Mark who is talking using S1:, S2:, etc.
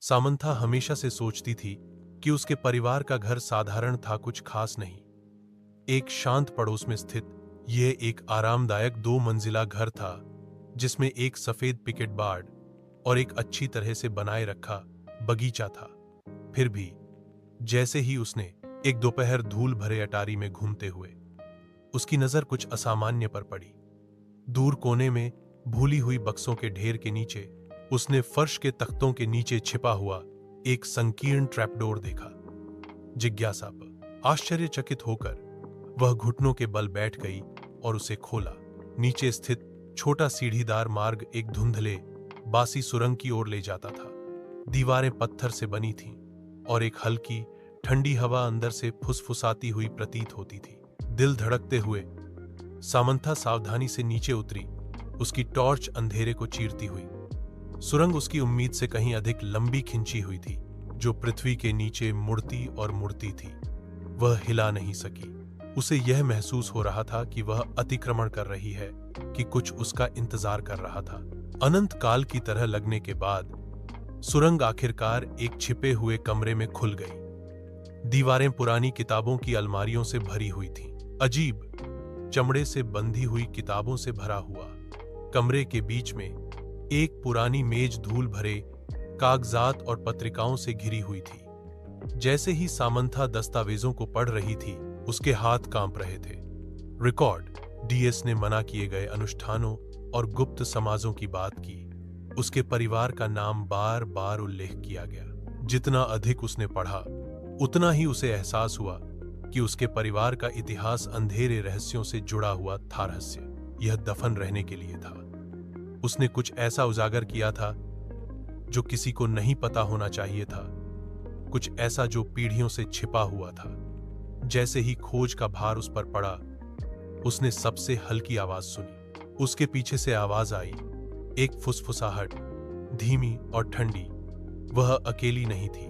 S1: Samantha हमेशा से सोचती थी कि उसके परिवार का घर साधारण था, कुछ खास नहीं। एक शांत पड़ोस में स्थित यह एक आरामदायक 2 मंजिला घर था, जिसमें एक सफेद पिकेट बार्ड और एक अच्छी तरह से बनाए रखा बगीचा था। फिर भी जैसे ही उसने एक दोपहर धूल भरे अटारी में घूमते हुए उसकी नजर कुछ असामान्य पर पड़ी। दूर कोने में भूली हुई बक्सों के ढेर के नीचे उसने फर्श के तख्तों के नीचे छिपा हुआ एक संकीर्ण ट्रैपडोर देखा। जिज्ञासा पर आश्चर्यचकित होकर वह घुटनों के बल बैठ गई और उसे खोला। नीचे स्थित छोटा सीढ़ीदार मार्ग एक धुंधले बासी सुरंग की ओर ले जाता था। दीवारें पत्थर से बनी थीं और एक हल्की ठंडी हवा अंदर से फुसफुसाती हुई प्रतीत होती थी। दिल धड़कते हुए सामंथा सावधानी से नीचे उतरी, उसकी टॉर्च अंधेरे को चीरती हुई। सुरंग उसकी उम्मीद से कहीं अधिक लंबी खिंची हुई थी, जो पृथ्वी के नीचे मुड़ती और मुड़ती थी। वह हिला नहीं सकी। उसे यह महसूस हो रहा था कि वह अतिक्रमण कर रही है, कि कुछ उसका इंतजार कर रहा था। अनंत काल की तरह लगने के बाद सुरंग आखिरकार एक छिपे हुए कमरे में खुल गई। दीवारें पुरानी किताबों की अलमारियों से भरी हुई थीं। अजीब चमड़े से बंधी हुई किताबों से भरा हुआ कमरे के बीच में एक पुरानी मेज धूल भरे कागजात और पत्रिकाओं से घिरी हुई थी। जैसे ही सामंथा दस्तावेजों को पढ़ रही थी, उसके हाथ कांप रहे थे। रिकॉर्ड, डीएस ने मना किए गए अनुष्ठानों और गुप्त समाजों की बात की। उसके परिवार का नाम बार बार उल्लेख किया गया। जितना अधिक उसने पढ़ा, उतना ही उसे एहसास हुआ कि उसके परिवार का इतिहास अंधेरे रहस्यों से जुड़ा हुआ था। रहस्य यह दफन रहने के लिए था। उसने कुछ ऐसा उजागर किया था जो किसी को नहीं पता होना चाहिए था, कुछ ऐसा जो पीढ़ियों से छिपा हुआ था। जैसे ही खोज का भार उस पर पड़ा, उसने सबसे हल्की आवाज सुनी। उसके पीछे से आवाज आई, एक फुसफुसाहट, धीमी और ठंडी। वह अकेली नहीं थी।